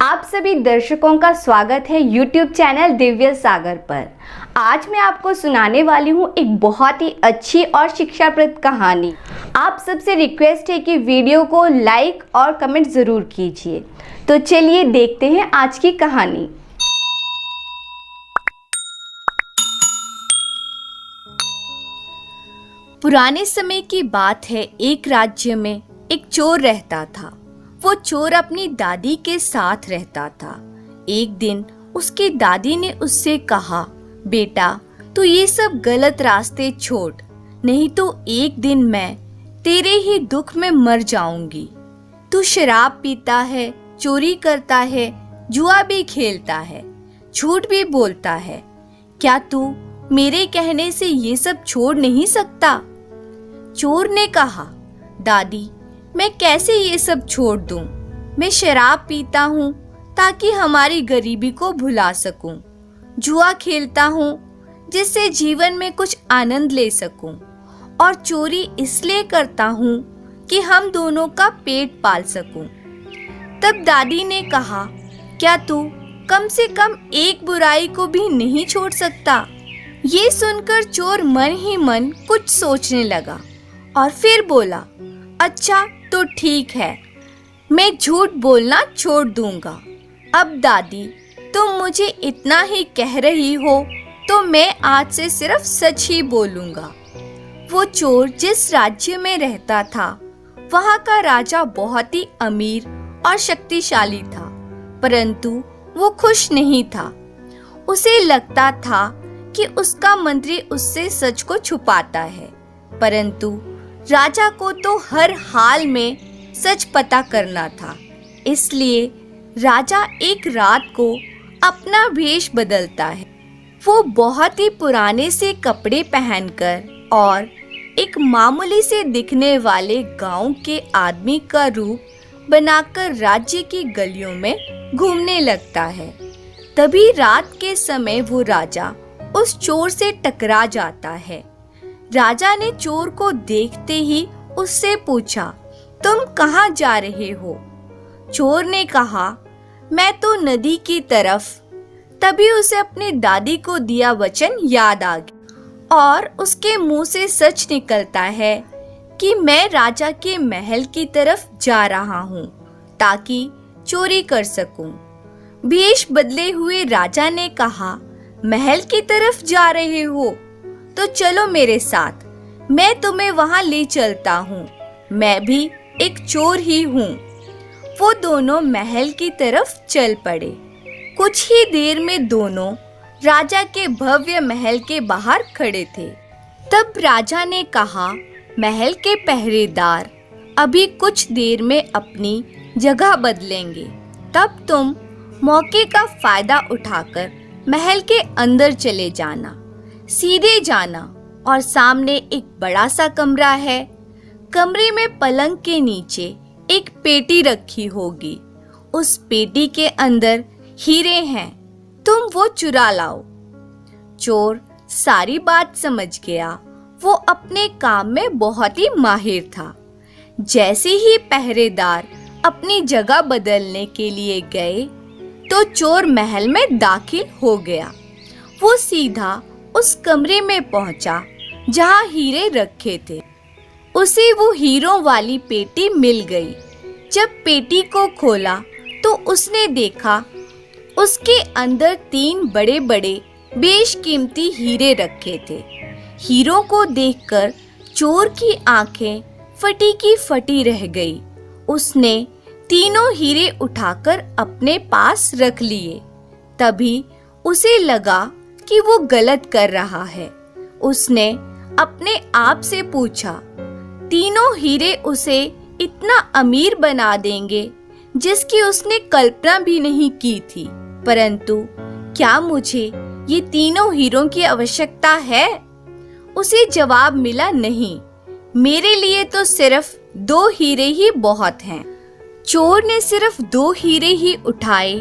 आप सभी दर्शकों का स्वागत है YouTube चैनल दिव्य सागर पर। आज मैं आपको सुनाने वाली हूँ एक बहुत ही अच्छी और शिक्षाप्रद कहानी। आप सबसे रिक्वेस्ट है कि वीडियो को लाइक और कमेंट ज़रूर कीजिए। तो चलिए देखते हैं आज की कहानी। पुराने समय की बात है। एक राज्य में एक चोर रहता था। वो चोर अपनी दादी के साथ रहता था। एक दिन उसकी दादी ने उससे कहा, बेटा तू ये सब गलत रास्ते छोड़, नहीं तो एक दिन मैं तेरे ही दुख में मर जाऊंगी। तू शराब पीता है, चोरी करता है, जुआ भी खेलता है, झूठ भी बोलता है। क्या तू मेरे कहने से ये सब छोड़ नहीं सकता? चोर ने कहा, दादी मैं कैसे ये सब छोड़ दूं? मैं शराब पीता हूँ ताकि हमारी गरीबी को भुला सकूं, जुआ खेलता हूँ जिससे जीवन में कुछ आनंद ले सकूं, और चोरी इसलिए करता हूँ कि हम दोनों का पेट पाल सकूं। तब दादी ने कहा, क्या तू कम से कम एक बुराई को भी नहीं छोड़ सकता? ये सुनकर चोर मन ही मन कुछ सोचने लगा और फिर बोला, अच्छा तो ठीक है, मैं झूठ बोलना छोड़ दूंगा। अब दादी तुम मुझे इतना ही कह रही हो तो मैं आज से सिर्फ सच ही बोलूंगा। वो चोर जिस राज्य में रहता था वहाँ का राजा बहुत ही अमीर और शक्तिशाली था, परंतु वो खुश नहीं था। उसे लगता था कि उसका मंत्री उससे सच को छुपाता है, परंतु राजा को तो हर हाल में सच पता करना था। इसलिए राजा एक रात को अपना वेश बदलता है। वो बहुत ही पुराने से कपड़े पहनकर और एक मामूली से दिखने वाले गांव के आदमी का रूप बनाकर राज्य की गलियों में घूमने लगता है। तभी रात के समय वो राजा उस चोर से टकरा जाता है। राजा ने चोर को देखते ही उससे पूछा, तुम कहाँ जा रहे हो? चोर ने कहा, मैं तो नदी की तरफ। तभी उसे अपनी दादी को दिया वचन याद आ गया और उसके मुंह से सच निकलता है कि मैं राजा के महल की तरफ जा रहा हूँ ताकि चोरी कर सकूं। वेश बदले हुए राजा ने कहा, महल की तरफ जा रहे हो तो चलो मेरे साथ, मैं तुम्हें वहां ले चलता हूँ। मैं भी एक चोर ही हूँ। वो दोनों महल की तरफ चल पड़े। कुछ ही देर में दोनों राजा के भव्य महल के बाहर खड़े थे। तब राजा ने कहा, महल के पहरेदार अभी कुछ देर में अपनी जगह बदलेंगे, तब तुम मौके का फायदा उठाकर महल के अंदर चले जाना। सीधे जाना और सामने एक बड़ा सा कमरा है। कमरे में पलंग के नीचे एक पेटी रखी होगी। उस पेटी के अंदर हीरे हैं, तुम वो चुरा लाओ। चोर सारी बात समझ गया। वो अपने काम में बहुत ही माहिर था। जैसे ही पहरेदार अपनी जगह बदलने के लिए गए तो चोर महल में दाखिल हो गया। वो सीधा उस कमरे में पहुंचा जहां हीरे रखे थे। उसे वो हीरों वाली पेटी मिल गई। जब पेटी को खोला तो उसने देखा उसके अंदर 3 बड़े बड़े बेशकीमती हीरे रखे थे। हीरों को देखकर चोर की आंखें फटी की फटी रह गई। उसने तीनों हीरे उठाकर अपने पास रख लिए। तभी उसे लगा कि वो गलत कर रहा है। उसने अपने आप से पूछा, तीनों हीरे उसे इतना अमीर बना देंगे जिसकी उसने कल्पना भी नहीं की थी, परंतु क्या मुझे ये तीनों हीरों की आवश्यकता है? उसे जवाब मिला, नहीं, मेरे लिए तो सिर्फ 2 हीरे ही बहुत हैं। चोर ने सिर्फ 2 हीरे ही उठाए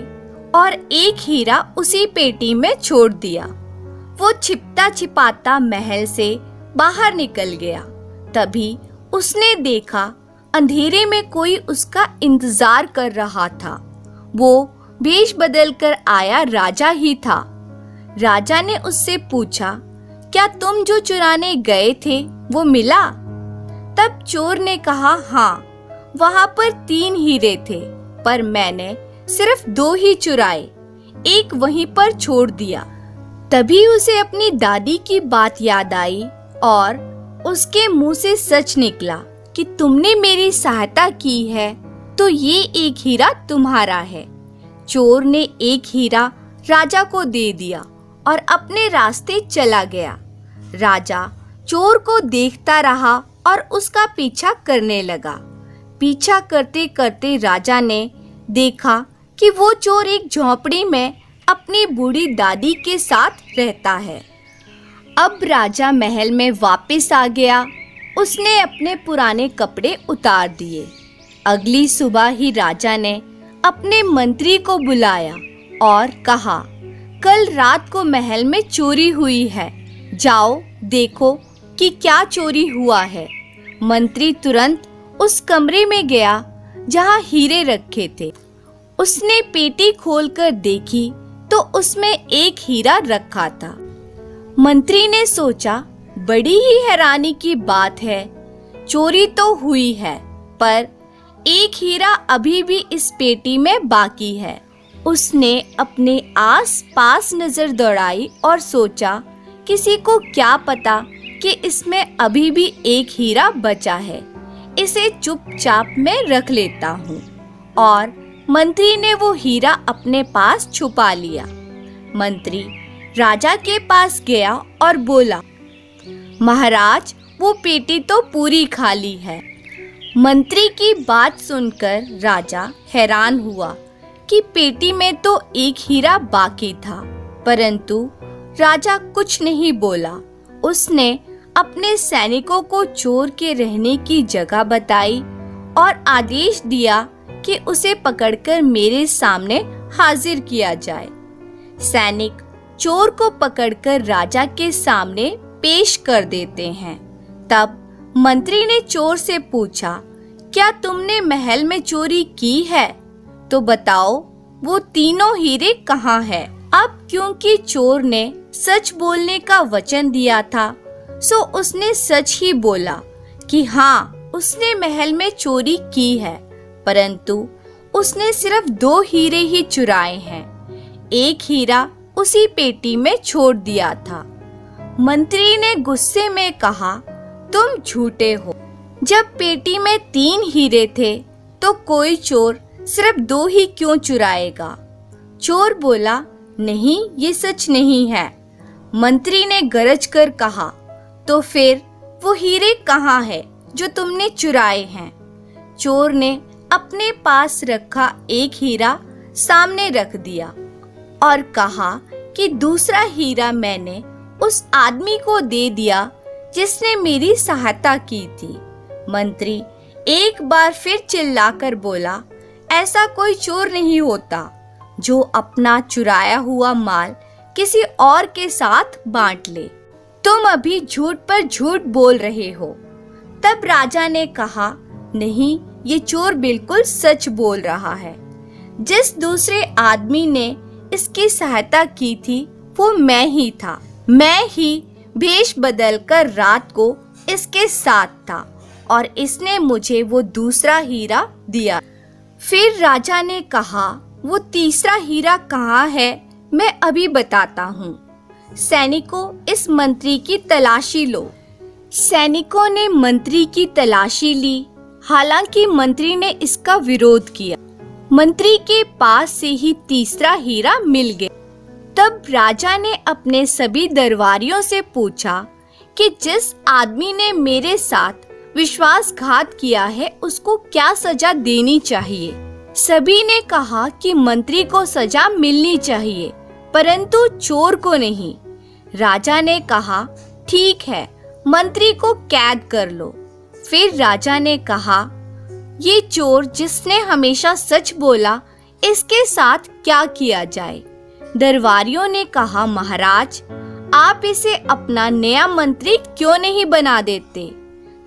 और एक हीरा उसी पेटी में छोड़ दिया। वो छिपता छिपाता महल से बाहर निकल गया। तभी उसने देखा अंधेरे में कोई उसका इंतजार कर रहा था। वो भेष बदलकर आया राजा ही था। राजा ने उससे पूछा, क्या तुम जो चुराने गए थे वो मिला? तब चोर ने कहा, हाँ, वहां पर 3 हीरे थे, पर मैंने सिर्फ 2 ही चुराए, एक वहीं पर छोड़ दिया। तभी उसे अपनी दादी की बात याद आई और उसके मुंह से सच निकला कि तुमने मेरी सहायता की है तो ये एक हीरा तुम्हारा है। चोर ने एक हीरा राजा को दे दिया और अपने रास्ते चला गया। राजा चोर को देखता रहा और उसका पीछा करने लगा। पीछा करते करते राजा ने देखा कि वो चोर एक झोंपड़ी में अपनी बूढ़ी दादी के साथ रहता है। अब राजा महल में वापस आ गया। उसने अपने पुराने कपड़े उतार दिए। अगली सुबह ही राजा ने अपने मंत्री को बुलाया और कहा, कल रात को महल में चोरी हुई है, जाओ देखो कि क्या चोरी हुआ है। मंत्री तुरंत उस कमरे में गया जहां हीरे रखे थे। उसने पेटी खोलकर देखी तो उसमें एक हीरा रखा था। मंत्री ने सोचा, बड़ी ही हैरानी की बात है, चोरी तो हुई है पर एक हीरा अभी भी इस पेटी में बाकी है। उसने अपने आस पास नजर दौड़ाई और सोचा, किसी को क्या पता कि इसमें अभी भी एक हीरा बचा है, इसे चुपचाप मैं रख लेता हूँ। और मंत्री ने वो हीरा अपने पास छुपा लिया। मंत्री राजा के पास गया और बोला, महाराज, वो पेटी तो पूरी खाली है। मंत्री की बात सुनकर राजा हैरान हुआ कि पेटी में तो एक हीरा बाकी था, परंतु राजा कुछ नहीं बोला। उसने अपने सैनिकों को चोर के रहने की जगह बताई और आदेश दिया कि उसे पकड़कर मेरे सामने हाजिर किया जाए। सैनिक चोर को पकड़कर राजा के सामने पेश कर देते हैं। तब मंत्री ने चोर से पूछा, क्या तुमने महल में चोरी की है? तो बताओ वो तीनों हीरे कहाँ हैं? अब क्योंकि चोर ने सच बोलने का वचन दिया था, सो उसने सच ही बोला कि हाँ, उसने महल में चोरी की है, परंतु उसने सिर्फ 2 हीरे ही चुराए हैं। एक हीरा उसी पेटी में छोड़ दिया था। मंत्री ने गुस्से में कहा, तुम झूठे हो। जब पेटी में 3 हीरे थे तो कोई चोर सिर्फ 2 ही क्यों चुराएगा? चोर बोला, नहीं, ये सच नहीं है। मंत्री ने गरज कर कहा, तो फिर वो हीरे कहाँ है जो तुमने चुराए हैं? चोर ने अपने पास रखा एक हीरा सामने रख दिया और कहा कि दूसरा हीरा मैंने उस आदमी को दे दिया जिसने मेरी सहायता की थी। मंत्री एक बार फिर चिल्लाकर बोला, ऐसा कोई चोर नहीं होता जो अपना चुराया हुआ माल किसी और के साथ बांट ले। तुम अभी झूठ पर झूठ बोल रहे हो। तब राजा ने कहा, नहीं, ये चोर बिल्कुल सच बोल रहा है। जिस दूसरे आदमी ने इसकी सहायता की थी वो मैं ही था। मैं ही भेष बदलकर रात को इसके साथ था और इसने मुझे वो दूसरा हीरा दिया। फिर राजा ने कहा, वो तीसरा हीरा कहाँ है? मैं अभी बताता हूँ। सैनिकों, इस मंत्री की तलाशी लो। सैनिकों ने मंत्री की तलाशी ली। हालांकि मंत्री ने इसका विरोध किया। मंत्री के पास से ही तीसरा हीरा मिल गया। तब राजा ने अपने सभी दरबारियों से पूछा कि जिस आदमी ने मेरे साथ विश्वासघात किया है उसको क्या सजा देनी चाहिए। सभी ने कहा कि मंत्री को सजा मिलनी चाहिए, परंतु चोर को नहीं। राजा ने कहा, ठीक है, मंत्री को कैद कर लो। फिर राजा ने कहा, ये चोर जिसने हमेशा सच बोला, इसके साथ क्या किया जाए? दरबारियों ने कहा, महाराज, आप इसे अपना नया मंत्री क्यों नहीं बना देते?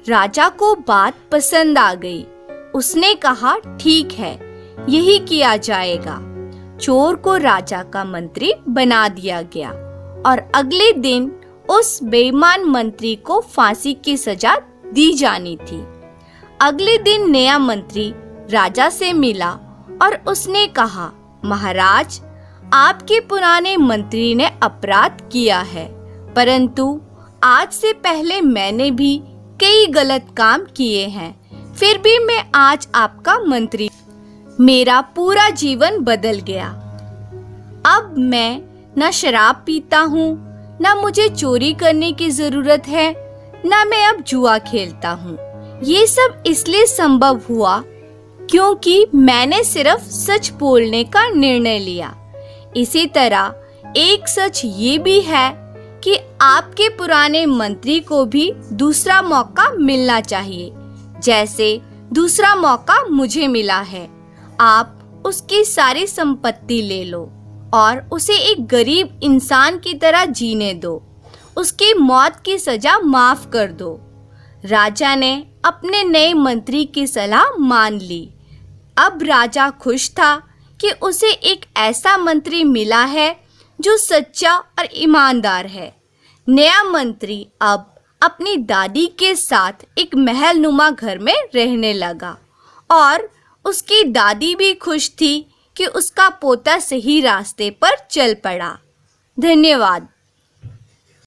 राजा को बात पसंद आ गई। उसने कहा, ठीक है, यही किया जाएगा। चोर को राजा का मंत्री बना दिया गया और अगले दिन उस बेईमान मंत्री को फांसी की सजा दी जानी थी। अगले दिन नया मंत्री राजा से मिला और उसने कहा, महाराज, आपके पुराने मंत्री ने अपराध किया है, परंतु आज से पहले मैंने भी कई गलत काम किए हैं, फिर भी मैं आज आपका मंत्री, मेरा पूरा जीवन बदल गया। अब मैं न शराब पीता हूँ, न मुझे चोरी करने की जरूरत है, न मैं अब जुआ खेलता हूँ। ये सब इसलिए संभव हुआ क्योंकि मैंने सिर्फ सच बोलने का निर्णय लिया। इसी तरह एक सच ये भी है कि आपके पुराने मंत्री को भी दूसरा मौका मिलना चाहिए, जैसे दूसरा मौका मुझे मिला है। आप उसकी सारी संपत्ति ले लो और उसे एक गरीब इंसान की तरह जीने दो, उसकी मौत की सजा माफ कर दो। राजा ने अपने नए मंत्री की सलाह मान ली। अब राजा खुश था कि उसे एक ऐसा मंत्री मिला है जो सच्चा और ईमानदार है। नया मंत्री अब अपनी दादी के साथ एक महलनुमा घर में रहने लगा और उसकी दादी भी खुश थी कि उसका पोता सही रास्ते पर चल पड़ा। धन्यवाद।